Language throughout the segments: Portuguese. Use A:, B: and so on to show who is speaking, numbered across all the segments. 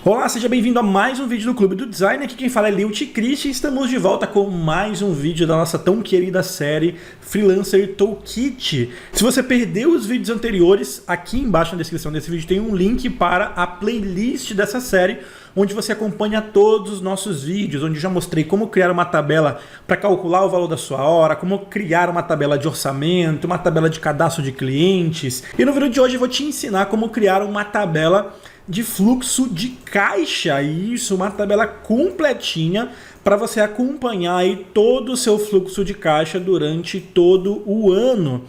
A: Olá, seja bem-vindo a mais um vídeo do Clube do Design. Aqui quem fala é Liut Christian. Estamos de volta com mais um vídeo da nossa tão querida série Freelancer Toolkit. Se você perdeu os vídeos anteriores, aqui embaixo na descrição desse vídeo tem um link para a playlist dessa série, onde você acompanha todos os nossos vídeos, onde já mostrei como criar uma tabela para calcular o valor da sua hora, como criar uma tabela de orçamento, uma tabela de cadastro de clientes. E no vídeo de hoje eu vou te ensinar como criar uma tabela de fluxo de caixa, isso, uma tabela completinha para você acompanhar aí todo o seu fluxo de caixa durante todo o ano.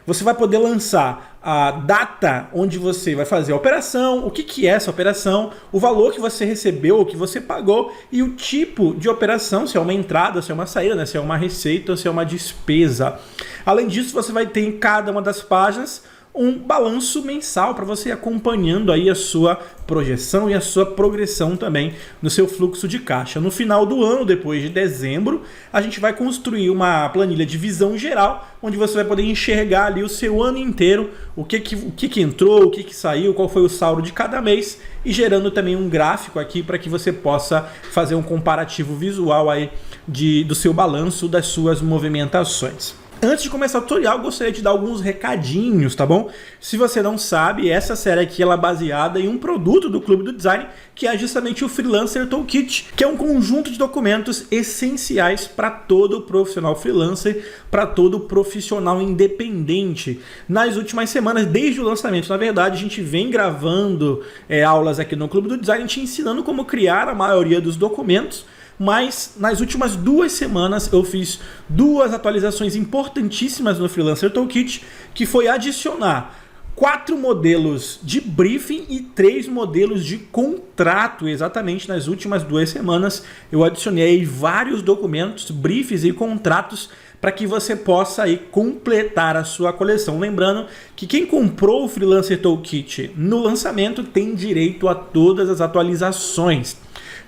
A: Você vai poder lançar a data onde você vai fazer a operação, o que é essa operação, o valor que você recebeu, o que você pagou e o tipo de operação, se é uma entrada, se é uma saída, né? Se é uma receita ou se é uma despesa. Além disso, você vai ter em cada uma das páginas um balanço mensal para você ir acompanhando aí a sua projeção e a sua progressão também no seu fluxo de caixa. No final do ano, depois de dezembro, a gente vai construir uma planilha de visão geral, onde você vai poder enxergar ali o seu ano inteiro, o que entrou, o que saiu, qual foi o saldo de cada mês e gerando também um gráfico aqui para que você possa fazer um comparativo visual aí do seu balanço, das suas movimentações. Antes de começar o tutorial, eu gostaria de dar alguns recadinhos, tá bom? Se você não sabe, essa série aqui ela é baseada em um produto do Clube do Design, que é justamente o Freelancer Toolkit, que é um conjunto de documentos essenciais para todo profissional freelancer, para todo profissional independente. Nas últimas semanas, desde o lançamento, na verdade, a gente vem gravando aulas aqui no Clube do Design, te ensinando como criar a maioria dos documentos. Mas nas últimas 2 semanas eu fiz 2 atualizações importantíssimas no Freelancer Toolkit, que foi adicionar 4 modelos de briefing e 3 modelos de contrato. Exatamente nas últimas 2 semanas eu adicionei vários documentos, briefs e contratos para que você possa aí completar a sua coleção. Lembrando que quem comprou o Freelancer Toolkit no lançamento tem direito a todas as atualizações.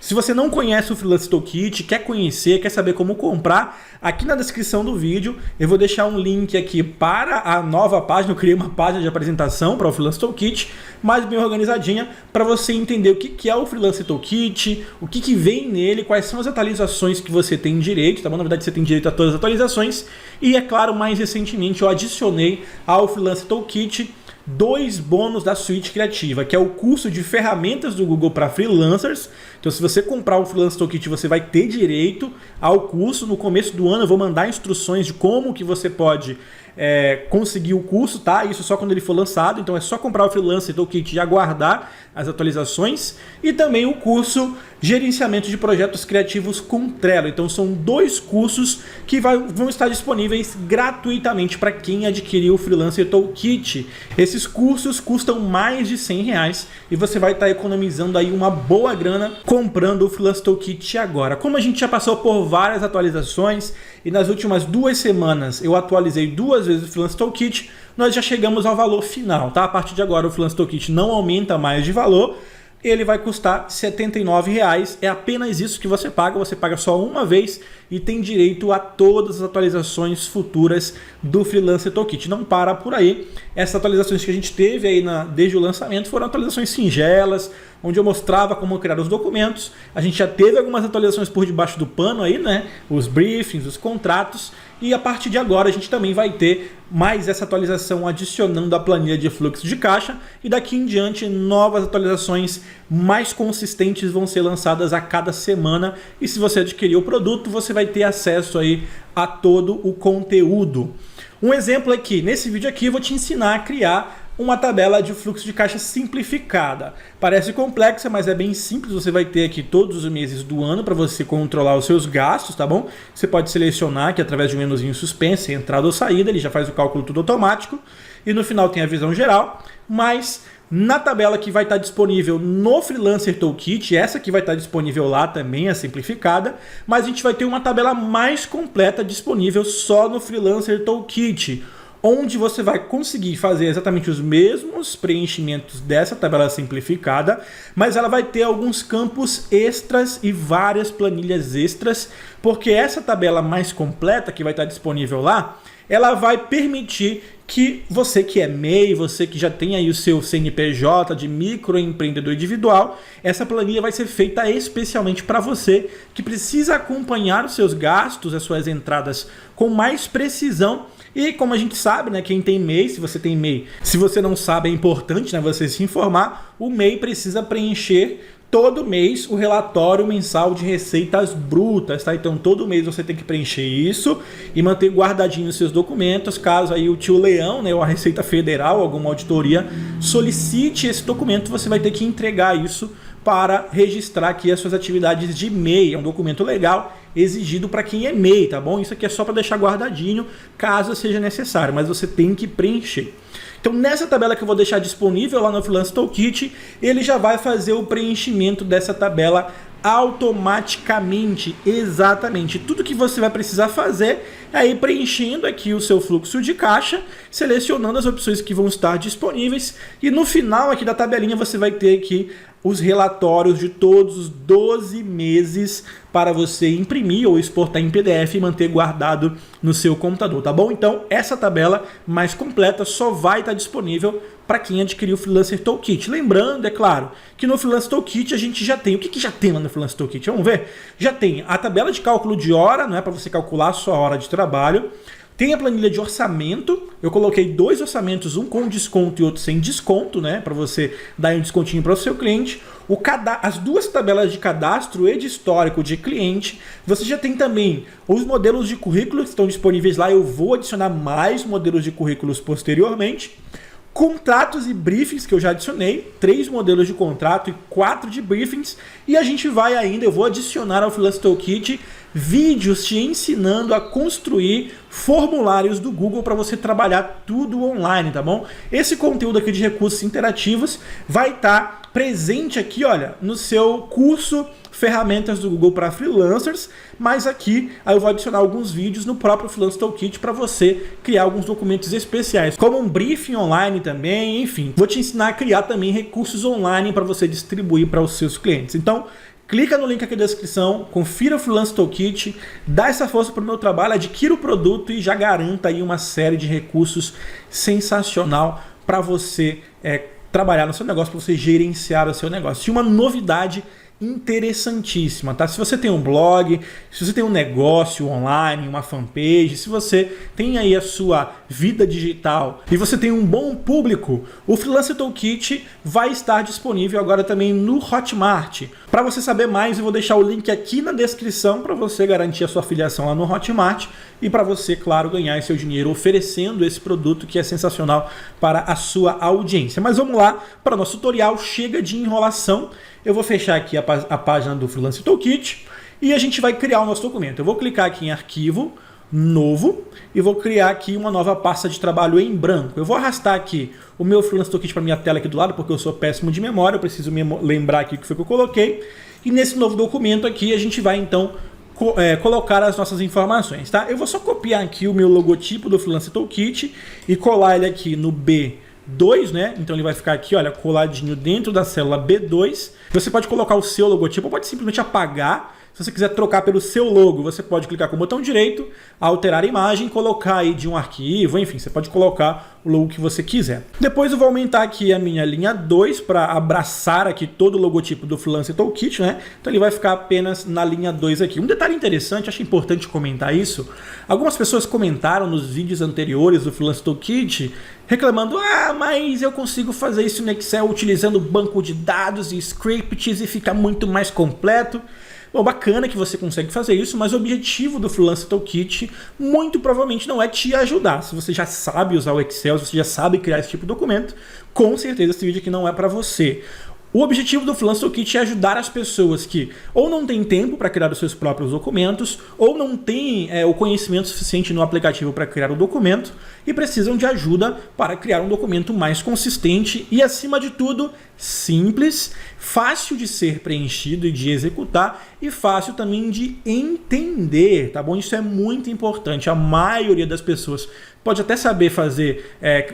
A: Se você não conhece o Freelancer Toolkit, quer conhecer, quer saber como comprar, aqui na descrição do vídeo eu vou deixar um link aqui para a nova página. Eu criei uma página de apresentação para o Freelancer Toolkit, mais bem organizadinha, para você entender o que é o Freelancer Toolkit, o que vem nele, quais são as atualizações que você tem direito, tá bom? Na verdade você tem direito a todas as atualizações. E é claro, mais recentemente eu adicionei ao Freelancer Toolkit 2 bônus da suíte criativa, que é o curso de ferramentas do Google para freelancers. Então, se você comprar o Freelancer Toolkit, você vai ter direito ao curso. No começo do ano eu vou mandar instruções de como que você pode conseguir o curso, tá? Isso só quando ele for lançado. Então é só comprar o Freelancer Toolkit e aguardar as atualizações. E também o curso Gerenciamento de Projetos Criativos com Trello. Então são 2 cursos que vão estar disponíveis gratuitamente para quem adquirir o Freelancer Toolkit. Esses cursos custam mais de R$100 e você vai estar economizando aí uma boa grana comprando o Freelancer Toolkit agora. Como a gente já passou por várias atualizações e nas últimas 2 semanas eu atualizei 2 vezes o Freelancer Toolkit, nós já chegamos ao valor final, tá? A partir de agora o Freelancer Toolkit não aumenta mais de valor. Ele vai custar R$ 79,00, é apenas isso que você paga só uma vez e tem direito a todas as atualizações futuras do Freelancer Toolkit. Não para por aí, essas atualizações que a gente teve aí desde o lançamento foram atualizações singelas, onde eu mostrava como criar os documentos. A gente já teve algumas atualizações por debaixo do pano aí, né? Os briefings, os contratos. E a partir de agora a gente também vai ter mais essa atualização adicionando a planilha de fluxo de caixa. E daqui em diante novas atualizações mais consistentes vão ser lançadas a cada semana. E se você adquirir o produto, você vai ter acesso aí a todo o conteúdo. Um exemplo aqui, nesse vídeo aqui eu vou te ensinar a criar uma tabela de fluxo de caixa simplificada. Parece complexa, mas é bem simples. Você vai ter aqui todos os meses do ano para você controlar os seus gastos, tá bom? Você pode selecionar aqui através de um menuzinho suspense, entrada ou saída, ele já faz o cálculo tudo automático. E no final tem a visão geral, mas na tabela que vai estar disponível no Freelancer Toolkit, essa que vai estar disponível lá também é simplificada, mas a gente vai ter uma tabela mais completa disponível só no Freelancer Toolkit, onde você vai conseguir fazer exatamente os mesmos preenchimentos dessa tabela simplificada, mas ela vai ter alguns campos extras e várias planilhas extras, porque essa tabela mais completa que vai estar disponível lá, ela vai permitir que você que é MEI, você que já tem aí o seu CNPJ de microempreendedor individual, essa planilha vai ser feita especialmente para você que precisa acompanhar os seus gastos, as suas entradas com mais precisão. E como a gente sabe, né, quem tem MEI, se você tem MEI, se você não sabe, é importante, né, você se informar, o MEI precisa preencher todo mês o relatório mensal de receitas brutas, tá? Então todo mês você tem que preencher isso e manter guardadinho os seus documentos, caso aí o tio Leão, né, ou a Receita Federal, alguma auditoria, solicite esse documento, você vai ter que entregar isso para registrar aqui as suas atividades de MEI. É um documento legal exigido para quem é MEI, tá bom? Isso aqui é só para deixar guardadinho, caso seja necessário, mas você tem que preencher. Então nessa tabela que eu vou deixar disponível lá no Freelance Toolkit, ele já vai fazer o preenchimento dessa tabela automaticamente, exatamente. Tudo que você vai precisar fazer é ir preenchendo aqui o seu fluxo de caixa, selecionando as opções que vão estar disponíveis e no final aqui da tabelinha você vai ter aqui os relatórios de todos os 12 meses para você imprimir ou exportar em PDF e manter guardado no seu computador, tá bom? Então essa tabela mais completa só vai estar disponível para quem adquiriu o Freelancer Toolkit. Lembrando, é claro, que no Freelancer Toolkit a gente já tem. O que já tem lá no Freelancer Toolkit? Vamos ver? Já tem a tabela de cálculo de hora, não é para você calcular a sua hora de trabalho. Tem a planilha de orçamento, eu coloquei 2 orçamentos, um com desconto e outro sem desconto, né, para você dar um descontinho para o seu cliente. As 2 tabelas de cadastro e de histórico de cliente. Você já tem também os modelos de currículo que estão disponíveis lá, eu vou adicionar mais modelos de currículos posteriormente. Contratos e briefings que eu já adicionei, 3 modelos de contrato e 4 de briefings. E a gente vai ainda, eu vou adicionar ao Freelancer Toolkit vídeos te ensinando a construir formulários do Google para você trabalhar tudo online, tá bom? Esse conteúdo aqui de recursos interativos vai estar presente aqui, olha, no seu curso Ferramentas do Google para Freelancers, mas aqui eu vou adicionar alguns vídeos no próprio Freelancer Toolkit para você criar alguns documentos especiais, como um briefing online também, enfim. Vou te ensinar a criar também recursos online para você distribuir para os seus clientes. Então, clica no link aqui da descrição, confira o Freelancer Toolkit, dá essa força para o meu trabalho, adquira o produto e já garanta aí uma série de recursos sensacional para você trabalhar no seu negócio, para você gerenciar o seu negócio. E uma novidade interessantíssima, tá? Se você tem um blog, se você tem um negócio online, uma fanpage, se você tem aí a sua vida digital e você tem um bom público, o Freelancer Toolkit vai estar disponível agora também no Hotmart. Para você saber mais, eu vou deixar o link aqui na descrição para você garantir a sua afiliação lá no Hotmart e para você, claro, ganhar seu dinheiro oferecendo esse produto que é sensacional para a sua audiência. Mas vamos lá para o nosso tutorial, chega de enrolação. Eu vou fechar aqui a página do Freelancer Toolkit e a gente vai criar o nosso documento. Eu vou clicar aqui em Arquivo, Novo, e vou criar aqui uma nova pasta de trabalho em branco. Eu vou arrastar aqui o meu Freelancer Toolkit para minha tela aqui do lado, porque eu sou péssimo de memória, eu preciso me lembrar aqui o que foi que eu coloquei. E nesse novo documento aqui a gente vai então colocar as nossas informações, tá? Eu vou só copiar aqui o meu logotipo do Freelancer Toolkit e colar ele aqui no B2, né? Então ele vai ficar aqui, olha, coladinho dentro da célula B2. Você pode colocar o seu logotipo ou pode simplesmente apagar. Se você quiser trocar pelo seu logo, você pode clicar com o botão direito, alterar a imagem, colocar aí de um arquivo, enfim, você pode colocar o logo que você quiser. Depois eu vou aumentar aqui a minha linha 2 para abraçar aqui todo o logotipo do Freelancer Toolkit, né? Então ele vai ficar apenas na linha 2 aqui. Um detalhe interessante, acho importante comentar isso. Algumas pessoas comentaram nos vídeos anteriores do Freelancer Toolkit reclamando, mas eu consigo fazer isso no Excel utilizando banco de dados e scripts e fica muito mais completo. Bom, bacana que você consegue fazer isso, mas o objetivo do Freelancer Toolkit muito provavelmente não é te ajudar. Se você já sabe usar o Excel, se você já sabe criar esse tipo de documento, com certeza esse vídeo aqui não é para você. O objetivo do Freelancer Toolkit é ajudar as pessoas que ou não têm tempo para criar os seus próprios documentos, ou não têm o conhecimento suficiente no aplicativo para criar o documento e precisam de ajuda para criar um documento mais consistente e, acima de tudo, simples, fácil de ser preenchido e de executar e fácil também de entender, tá bom? Isso é muito importante. A maioria das pessoas pode até saber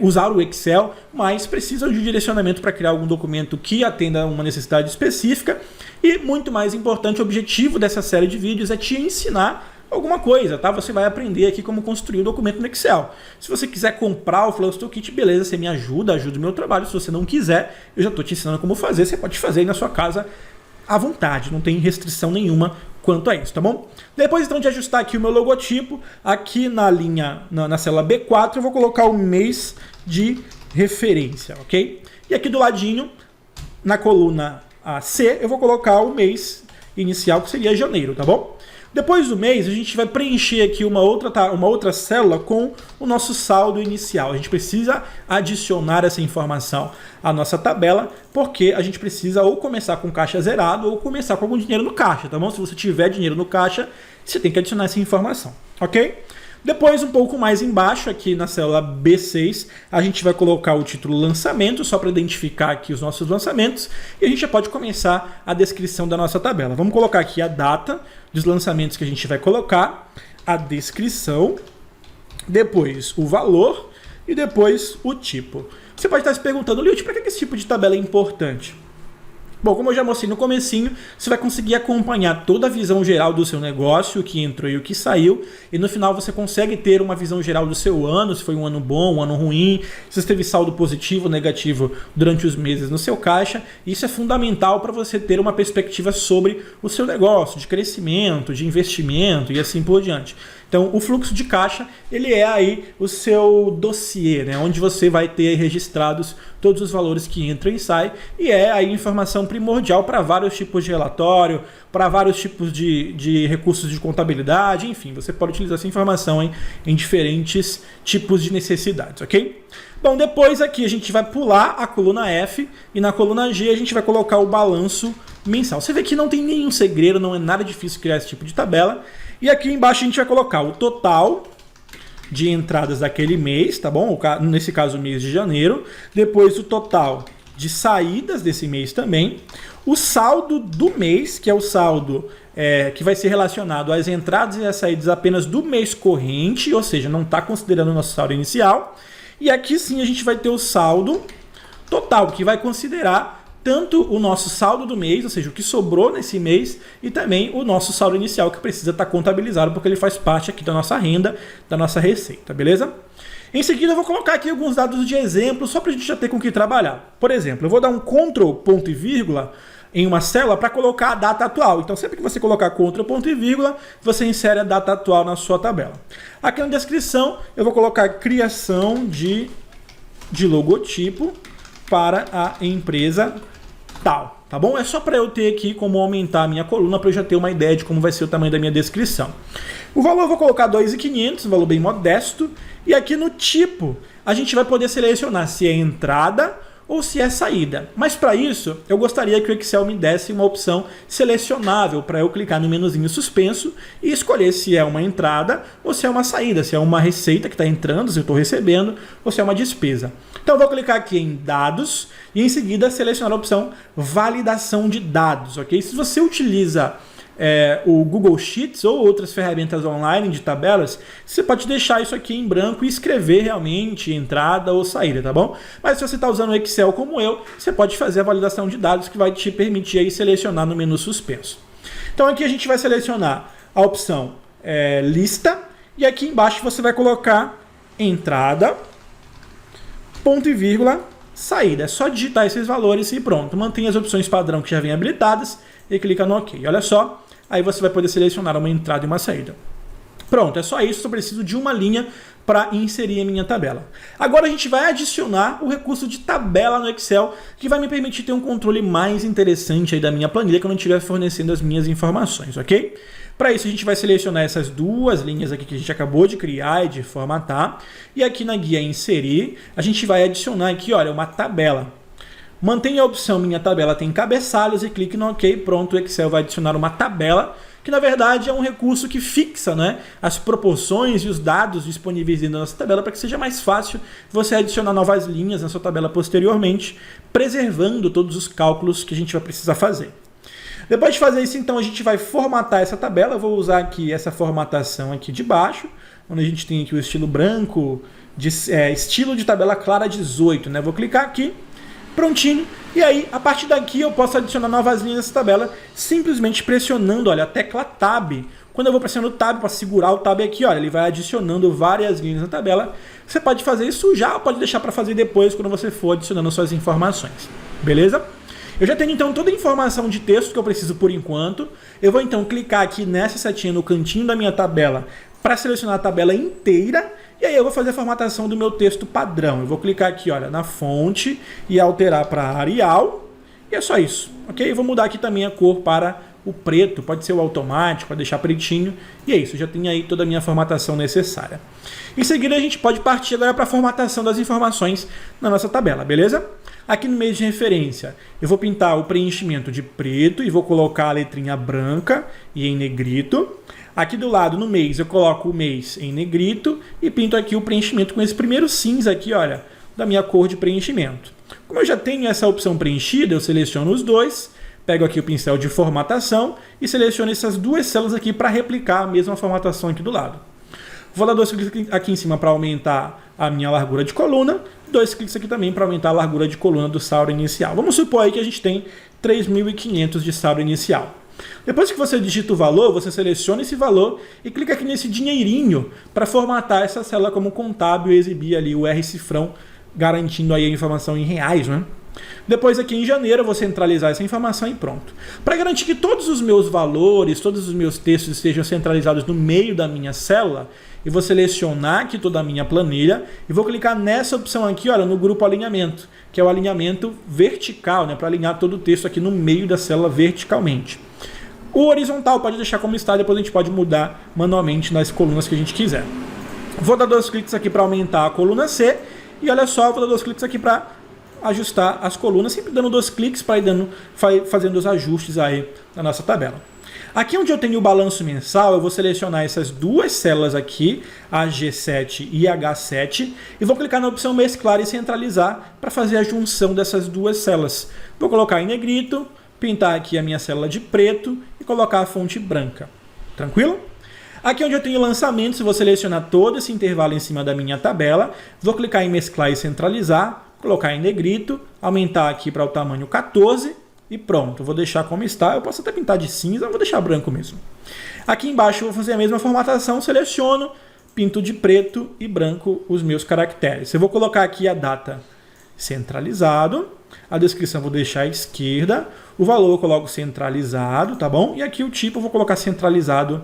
A: usar o Excel, mas precisam de direcionamento para criar algum documento que atenda a uma necessidade específica. E muito mais importante, o objetivo dessa série de vídeos é te ensinar alguma coisa, tá? Você vai aprender aqui como construir o documento no Excel. Se você quiser comprar o Freelancer Toolkit, beleza, você me ajuda o meu trabalho. Se você não quiser, eu já estou te ensinando como fazer, você pode fazer aí na sua casa à vontade, não tem restrição nenhuma quanto a isso, tá bom? Depois então de ajustar aqui o meu logotipo, aqui na linha, na célula B4, eu vou colocar o mês de referência, ok? E aqui do ladinho, na coluna C, eu vou colocar o mês inicial, que seria janeiro, tá bom? Depois do mês, a gente vai preencher aqui uma outra célula com o nosso saldo inicial. A gente precisa adicionar essa informação à nossa tabela, porque a gente precisa ou começar com caixa zerado ou começar com algum dinheiro no caixa, tá bom? Se você tiver dinheiro no caixa, você tem que adicionar essa informação, ok? Depois, um pouco mais embaixo, aqui na célula B6, a gente vai colocar o título lançamento, só para identificar aqui os nossos lançamentos, e a gente já pode começar a descrição da nossa tabela. Vamos colocar aqui a data dos lançamentos que a gente vai colocar, a descrição, depois o valor e depois o tipo. Você pode estar se perguntando, Lilt, para que esse tipo de tabela é importante? Bom, como eu já mostrei no comecinho, você vai conseguir acompanhar toda a visão geral do seu negócio, o que entrou e o que saiu, e no final você consegue ter uma visão geral do seu ano, se foi um ano bom, um ano ruim, se você teve saldo positivo ou negativo durante os meses no seu caixa. Isso é fundamental para você ter uma perspectiva sobre o seu negócio, de crescimento, de investimento e assim por diante. Então, o fluxo de caixa, ele é aí o seu dossiê, né? Onde você vai ter registrados todos os valores que entram e saem, e é aí informação primordial para vários tipos de relatório, para vários tipos de recursos de contabilidade, enfim, você pode utilizar essa informação em diferentes tipos de necessidades, ok? Bom, depois aqui a gente vai pular a coluna F e na coluna G a gente vai colocar o balanço mensal. Você vê que não tem nenhum segredo, não é nada difícil criar esse tipo de tabela. E aqui embaixo a gente vai colocar o total de entradas daquele mês, tá bom? Nesse caso, o mês de janeiro. Depois o total de saídas desse mês também. O saldo do mês, que é o saldo que vai ser relacionado às entradas e às saídas apenas do mês corrente, ou seja, não está considerando o nosso saldo inicial. E aqui sim a gente vai ter o saldo total, que vai considerar tanto o nosso saldo do mês, ou seja, o que sobrou nesse mês, e também o nosso saldo inicial, que precisa estar contabilizado, porque ele faz parte aqui da nossa renda, da nossa receita, beleza? Em seguida, eu vou colocar aqui alguns dados de exemplo, só para a gente já ter com o que trabalhar. Por exemplo, eu vou dar um Ctrl, ponto e vírgula, em uma célula para colocar a data atual. Então, sempre que você colocar Ctrl, ponto e vírgula, você insere a data atual na sua tabela. Aqui na descrição, eu vou colocar criação de logotipo para a empresa tal, tá bom? É só para eu ter aqui como aumentar a minha coluna, para eu já ter uma ideia de como vai ser o tamanho da minha descrição. O valor eu vou colocar 2.500, um valor bem modesto, e aqui no tipo a gente vai poder selecionar se é entrada ou se é saída. Mas para isso, eu gostaria que o Excel me desse uma opção selecionável para eu clicar no menuzinho suspenso e escolher se é uma entrada ou se é uma saída, se é uma receita que está entrando, se eu estou recebendo, ou se é uma despesa. Então eu vou clicar aqui em dados e em seguida selecionar a opção validação de dados, ok? Se você utiliza o Google Sheets ou outras ferramentas online de tabelas, você pode deixar isso aqui em branco e escrever realmente entrada ou saída, tá bom? Mas se você está usando o Excel como eu, você pode fazer a validação de dados que vai te permitir aí selecionar no menu suspenso. Então aqui a gente vai selecionar a opção lista e aqui embaixo você vai colocar entrada, ponto e vírgula, saída. É só digitar esses valores e pronto. Mantenha as opções padrão que já vêm habilitadas e clica no OK. Olha só, aí você vai poder selecionar uma entrada e uma saída. Pronto, é só isso, só preciso de uma linha para inserir a minha tabela. Agora a gente vai adicionar o recurso de tabela no Excel, que vai me permitir ter um controle mais interessante aí da minha planilha quando eu estiver fornecendo as minhas informações, ok? Para isso a gente vai selecionar essas duas linhas aqui que a gente acabou de criar e de formatar, e aqui na guia inserir, a gente vai adicionar aqui, olha, uma tabela. Mantenha a opção Minha Tabela Tem Cabeçalhos e clique no OK. Pronto, o Excel vai adicionar uma tabela, que na verdade é um recurso que fixa, né, as proporções e os dados disponíveis dentro da nossa tabela para que seja mais fácil você adicionar novas linhas na sua tabela posteriormente, preservando todos os cálculos que a gente vai precisar fazer. Depois de fazer isso, então, a gente vai formatar essa tabela. Eu vou usar aqui essa formatação aqui de baixo, onde a gente tem aqui o estilo branco, estilo de tabela clara 18, né? Vou clicar aqui. Prontinho, e aí a partir daqui eu posso adicionar novas linhas nessa tabela simplesmente pressionando, olha, a tecla Tab Quando eu vou pressionando o Tab para segurar o Tab aqui, olha, ele vai adicionando várias linhas na tabela. Você pode fazer isso já ou pode deixar para fazer depois quando você for adicionando suas informações. Beleza? Eu já tenho então toda a informação de texto que eu preciso por enquanto. Eu vou então clicar aqui nessa setinha no cantinho da minha tabela para selecionar a tabela inteira. E aí eu vou fazer a formatação do meu texto padrão. Eu vou clicar aqui, olha, na fonte e alterar para Arial. E é só isso, ok? Eu vou mudar aqui também a cor para o preto, pode ser o automático, para deixar pretinho. E é isso, eu já tenho aí toda a minha formatação necessária. Em seguida a gente pode partir agora para a formatação das informações na nossa tabela, beleza? Aqui no mês de referência, eu vou pintar o preenchimento de preto e vou colocar a letrinha branca e em negrito. Aqui do lado, no mês, eu coloco o mês em negrito e pinto aqui o preenchimento com esse primeiro cinza aqui, olha, da minha cor de preenchimento. Como eu já tenho essa opção preenchida, eu seleciono os dois, pego aqui o pincel de formatação e seleciono essas duas células aqui para replicar a mesma formatação aqui do lado. Vou dar 2 cliques aqui em cima para aumentar a minha largura de coluna, 2 cliques aqui também para aumentar a largura de coluna do saldo inicial. Vamos supor aí que a gente tem 3.500 de saldo inicial. Depois que você digita o valor, você seleciona esse valor e clica aqui nesse dinheirinho para formatar essa célula como contábil e exibir ali o R cifrão, garantindo aí a informação em reais, né? Depois aqui em janeiro eu vou centralizar essa informação e pronto. Para garantir que todos os meus valores, todos os meus textos estejam centralizados no meio da minha célula, eu vou selecionar aqui toda a minha planilha e vou clicar nessa opção aqui, olha, no grupo alinhamento, que é o alinhamento vertical, né, para alinhar todo o texto aqui no meio da célula verticalmente. O horizontal pode deixar como está, depois a gente pode mudar manualmente nas colunas que a gente quiser. Vou dar 2 cliques aqui para aumentar a coluna C e olha só, vou dar 2 cliques aqui para ajustar as colunas, sempre dando 2 cliques para ir fazendo os ajustes aí na nossa tabela. Aqui onde eu tenho o balanço mensal, eu vou selecionar essas duas células aqui, a G7 e a H7, e vou clicar na opção mesclar e centralizar para fazer a junção dessas duas células. Vou colocar em negrito, pintar aqui a minha célula de preto e colocar a fonte branca. Tranquilo? Aqui onde eu tenho lançamentos, eu vou selecionar todo esse intervalo em cima da minha tabela, vou clicar em mesclar e centralizar, colocar em negrito, aumentar aqui para o tamanho 14 e pronto. Vou deixar como está, eu posso até pintar de cinza, vou deixar branco mesmo. Aqui embaixo eu vou fazer a mesma formatação, seleciono, pinto de preto e branco os meus caracteres. Eu vou colocar aqui a data centralizado, a descrição vou deixar à esquerda, o valor eu coloco centralizado, tá bom? E aqui o tipo eu vou colocar centralizado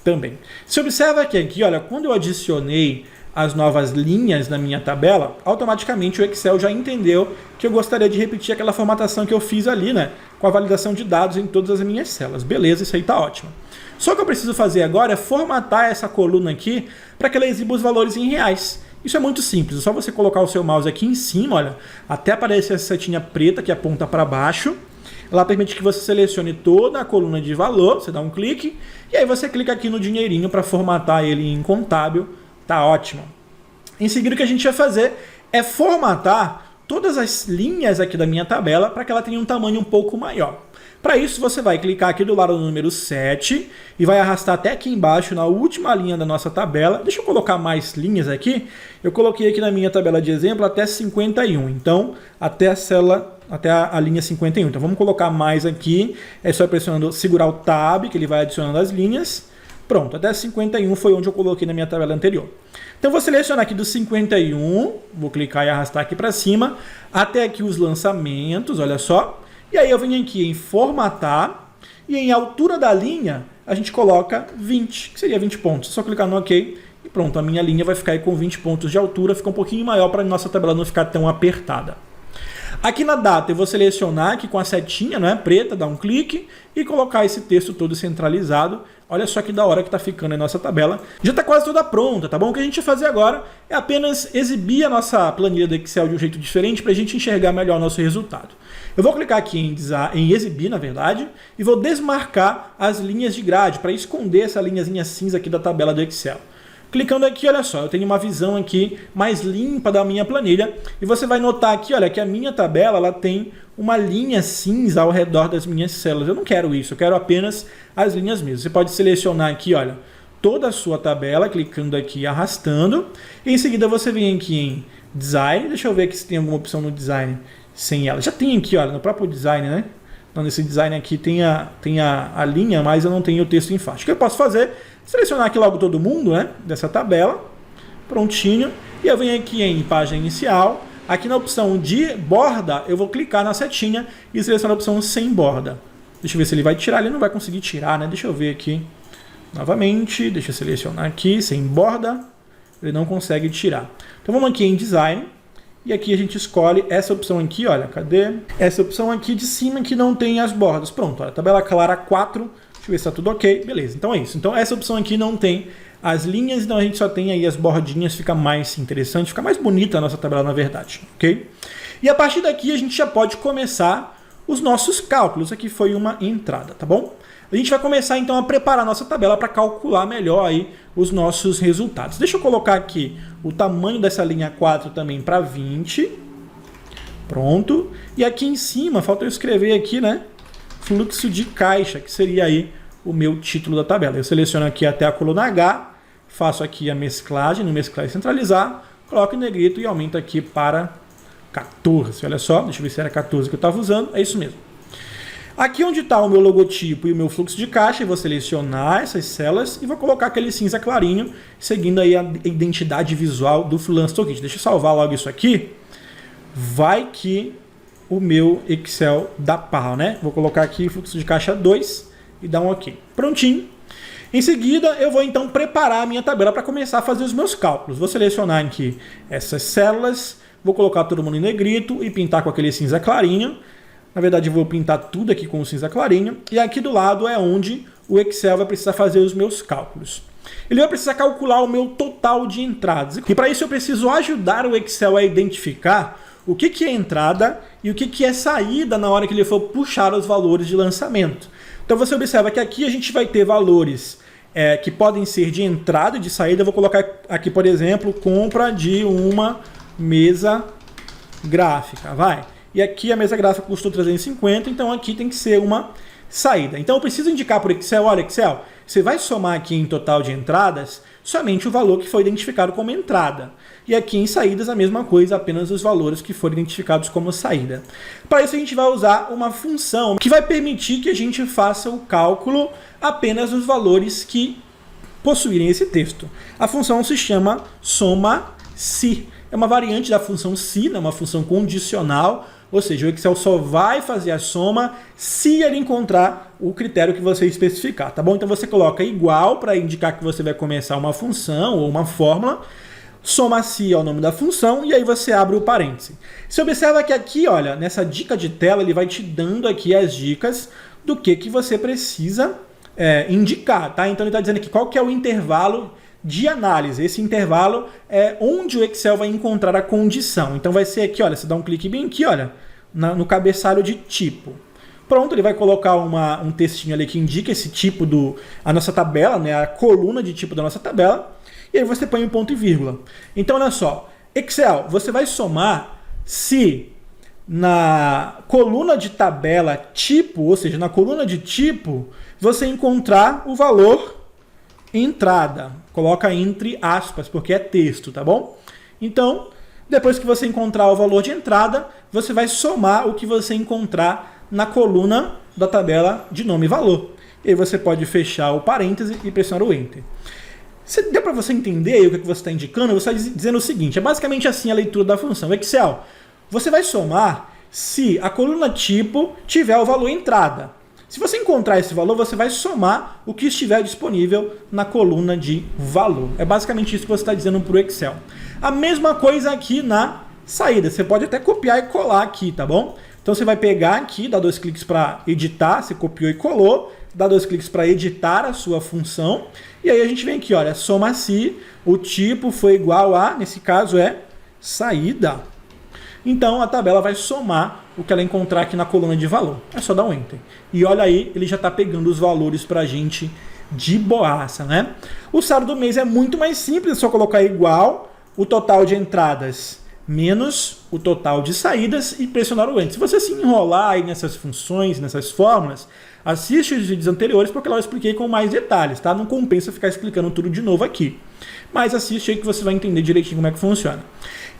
A: também. Se observa que aqui, olha, quando eu adicionei as novas linhas na minha tabela, automaticamente o Excel já entendeu que eu gostaria de repetir aquela formatação que eu fiz ali, né? Com a validação de dados em todas as minhas células. Beleza, isso aí tá ótimo. Só que eu preciso fazer agora é formatar essa coluna aqui para que ela exiba os valores em reais. Isso é muito simples, é só você colocar o seu mouse aqui em cima, olha, até aparecer essa setinha preta que aponta para baixo. Ela permite que você selecione toda a coluna de valor, você dá um clique, e aí você clica aqui no dinheirinho para formatar ele em contábil. Tá ótimo. Em seguida o que a gente vai fazer é formatar todas as linhas aqui da minha tabela para que ela tenha um tamanho um pouco maior. Para isso você vai clicar aqui do lado do número 7 e vai arrastar até aqui embaixo na última linha da nossa tabela. Deixa eu colocar mais linhas aqui. Eu coloquei aqui na minha tabela de exemplo até 51. Então até a célula, até a linha 51. Então vamos colocar mais aqui. É só pressionando, segurar o Tab que ele vai adicionando as linhas. Pronto, até 51 foi onde eu coloquei na minha tabela anterior. Então vou selecionar aqui do 51, vou clicar e arrastar aqui para cima, até aqui os lançamentos, olha só. E aí eu venho aqui em formatar, e em altura da linha a gente coloca 20, que seria 20 pontos. É só clicar no OK e pronto, a minha linha vai ficar aí com 20 pontos de altura, fica um pouquinho maior para a nossa tabela não ficar tão apertada. Aqui na data eu vou selecionar aqui com a setinha, né, preta, dar um clique e colocar esse texto todo centralizado. Olha só que da hora que está ficando a nossa tabela. Já está quase toda pronta, tá bom? O que a gente vai fazer agora é apenas exibir a nossa planilha do Excel de um jeito diferente para a gente enxergar melhor o nosso resultado. Eu vou clicar aqui em exibir, na verdade, e vou desmarcar as linhas de grade para esconder essa linhazinha cinza aqui da tabela do Excel. Clicando aqui, olha só, eu tenho uma visão aqui mais limpa da minha planilha e você vai notar aqui, olha, que a minha tabela ela tem uma linha cinza ao redor das minhas células. Eu não quero isso, eu quero apenas as linhas mesmo. Você pode selecionar aqui, olha, toda a sua tabela, clicando aqui e arrastando. E em seguida você vem aqui em Design, deixa eu ver aqui se tem alguma opção no Design sem ela. Já tem aqui, olha, no próprio Design, né? Então nesse design aqui tem a linha, mas eu não tenho o texto em faixa. O que eu posso fazer? Selecionar aqui logo todo mundo, né, dessa tabela. Prontinho. E eu venho aqui em página inicial. Aqui na opção de borda, eu vou clicar na setinha e selecionar a opção sem borda. Deixa eu ver se ele vai tirar. Ele não vai conseguir tirar, né? Deixa eu ver aqui novamente. Deixa eu selecionar aqui, sem borda. Ele não consegue tirar. Então vamos aqui em design. E aqui a gente escolhe essa opção aqui, olha, cadê? Essa opção aqui de cima que não tem as bordas. Pronto, olha, tabela clara 4. Deixa eu ver se está tudo ok. Beleza, então é isso. Então essa opção aqui não tem as linhas, então a gente só tem aí as bordinhas, fica mais interessante, fica mais bonita a nossa tabela na verdade, ok? E a partir daqui a gente já pode começar os nossos cálculos. Aqui foi uma entrada, tá bom? A gente vai começar então a preparar a nossa tabela para calcular melhor aí os nossos resultados. Deixa eu colocar aqui o tamanho dessa linha 4 também para 20. Pronto. E aqui em cima, falta eu escrever aqui, né? Fluxo de caixa, que seria aí o meu título da tabela. Eu seleciono aqui até a coluna H, faço aqui a mesclagem, no mesclar e centralizar, coloco em negrito e aumento aqui para 14. Olha só, deixa eu ver se era 14 que eu estava usando, é isso mesmo. Aqui onde está o meu logotipo e o meu fluxo de caixa, eu vou selecionar essas células e vou colocar aquele cinza clarinho, seguindo aí a identidade visual do Freelancer Toolkit. Deixa eu salvar logo isso aqui. Vai que o meu Excel dá pau, né? Vou colocar aqui fluxo de caixa 2 e dar um OK. Prontinho. Em seguida, eu vou então preparar a minha tabela para começar a fazer os meus cálculos. Vou selecionar aqui essas células, vou colocar todo mundo em negrito e pintar com aquele cinza clarinho. Na verdade, eu vou pintar tudo aqui com o cinza clarinho. E aqui do lado é onde o Excel vai precisar fazer os meus cálculos. Ele vai precisar calcular o meu total de entradas. E para isso eu preciso ajudar o Excel a identificar o que é entrada e o que é saída na hora que ele for puxar os valores de lançamento. Então você observa que aqui a gente vai ter valores que podem ser de entrada e de saída. Eu vou colocar aqui, por exemplo, compra de uma mesa gráfica. Vai. E aqui a mesa gráfica custou 350, então aqui tem que ser uma saída. Então eu preciso indicar para o Excel, olha Excel, você vai somar aqui em total de entradas somente o valor que foi identificado como entrada. E aqui em saídas a mesma coisa, apenas os valores que foram identificados como saída. Para isso a gente vai usar uma função que vai permitir que a gente faça o cálculo apenas dos valores que possuírem esse texto. A função se chama soma-se. É uma variante da função se, né? Uma função condicional, ou seja, o Excel só vai fazer a soma se ele encontrar o critério que você especificar, tá bom? Então você coloca igual para indicar que você vai começar uma função ou uma fórmula, soma-se é o nome da função e aí você abre o parêntese. Você observa que aqui, olha, nessa dica de tela, ele vai te dando aqui as dicas do que você precisa indicar, tá? Então ele está dizendo aqui qual que é o intervalo de análise. Esse intervalo é onde o Excel vai encontrar a condição. Então vai ser aqui, olha, você dá um clique bem aqui, olha, no cabeçalho de tipo. Pronto, ele vai colocar um textinho ali que indica esse tipo a nossa tabela, né, a coluna de tipo da nossa tabela, e aí você põe um ponto e vírgula. Então olha só, Excel, você vai somar se na coluna de tabela tipo, ou seja, na coluna de tipo, você encontrar o valor entrada. Coloca entre aspas, porque é texto, tá bom? Então, depois que você encontrar o valor de entrada, você vai somar o que você encontrar na coluna da tabela de nome e valor. E aí você pode fechar o parêntese e pressionar o Enter. Se deu para você entender o que você está indicando, você está dizendo o seguinte, é basicamente assim a leitura da função. Excel, você vai somar se a coluna tipo tiver o valor entrada. Se você encontrar esse valor, você vai somar o que estiver disponível na coluna de valor. É basicamente isso que você está dizendo para o Excel. A mesma coisa aqui na saída. Você pode até copiar e colar aqui, tá bom? Então você vai pegar aqui, dar 2 cliques para editar, você copiou e colou, dá 2 cliques para editar a sua função, e aí a gente vem aqui, olha, soma-se, o tipo foi igual a, nesse caso é saída. Então a tabela vai somar o que ela encontrar aqui na coluna de valor. É só dar um Enter. E olha aí, ele já está pegando os valores para a gente de boaça, né? O saldo do mês é muito mais simples, é só colocar igual o total de entradas menos o total de saídas e pressionar o Enter. Se você se enrolar aí nessas funções, nessas fórmulas, assiste os vídeos anteriores porque lá eu expliquei com mais detalhes, tá? Não compensa ficar explicando tudo de novo aqui. Mas assiste aí que você vai entender direitinho como é que funciona.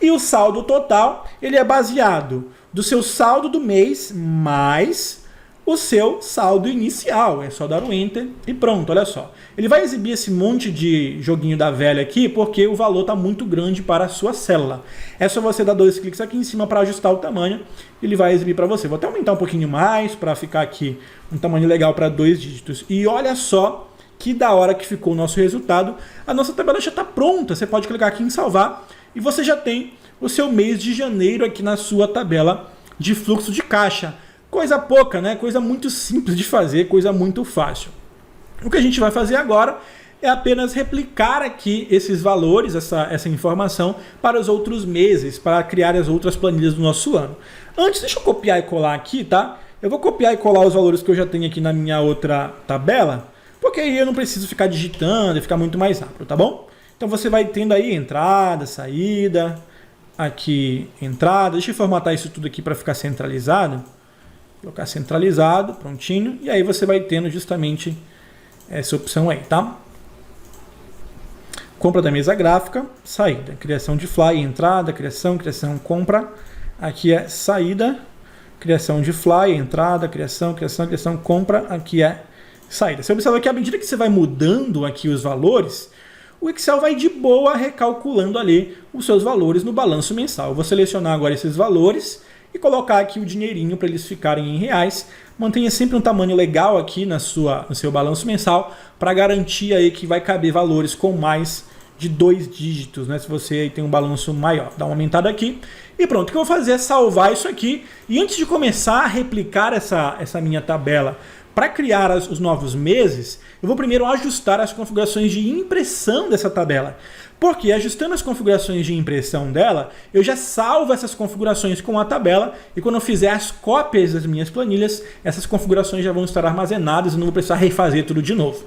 A: E o saldo total, ele é baseado do seu saldo do mês mais o seu saldo inicial. É só dar um Enter e pronto, olha só. Ele vai exibir esse monte de joguinho da velha aqui porque o valor está muito grande para a sua célula. É só você dar 2 cliques aqui em cima para ajustar o tamanho e ele vai exibir para você. Vou até aumentar um pouquinho mais para ficar aqui um tamanho legal para 2 dígitos. E olha só que da hora que ficou o nosso resultado. A nossa tabela já está pronta. Você pode clicar aqui em salvar e você já tem o seu mês de janeiro aqui na sua tabela de fluxo de caixa. Coisa pouca, né? Coisa muito simples de fazer, coisa muito fácil. O que a gente vai fazer agora é apenas replicar aqui esses valores, essa informação, para os outros meses, para criar as outras planilhas do nosso ano. Antes, deixa eu copiar e colar aqui, tá? Eu vou copiar e colar os valores que eu já tenho aqui na minha outra tabela, porque aí eu não preciso ficar digitando e ficar muito mais rápido, tá bom? Então você vai tendo aí entrada, saída, aqui entrada. Deixa eu formatar isso tudo aqui para ficar centralizado. Colocar centralizado, prontinho. E aí você vai tendo justamente essa opção aí, tá? Compra da mesa gráfica, saída. Criação de fly, entrada, criação, compra. Aqui é saída, criação de fly, entrada, criação, compra. Aqui é saída. Você observa que à medida que você vai mudando aqui os valores, o Excel vai de boa recalculando ali os seus valores no balanço mensal. Eu vou selecionar agora esses valores e colocar aqui o dinheirinho para eles ficarem em reais. Mantenha sempre um tamanho legal aqui no seu balanço mensal para garantir aí que vai caber valores com mais de 2 dígitos, né? Se você aí tem um balanço maior. Dá uma aumentada aqui. E pronto, o que eu vou fazer é salvar isso aqui. E antes de começar a replicar essa minha tabela para criar os novos meses, eu vou primeiro ajustar as configurações de impressão dessa tabela. Porque ajustando as configurações de impressão dela, eu já salvo essas configurações com a tabela e quando eu fizer as cópias das minhas planilhas, essas configurações já vão estar armazenadas e não vou precisar refazer tudo de novo.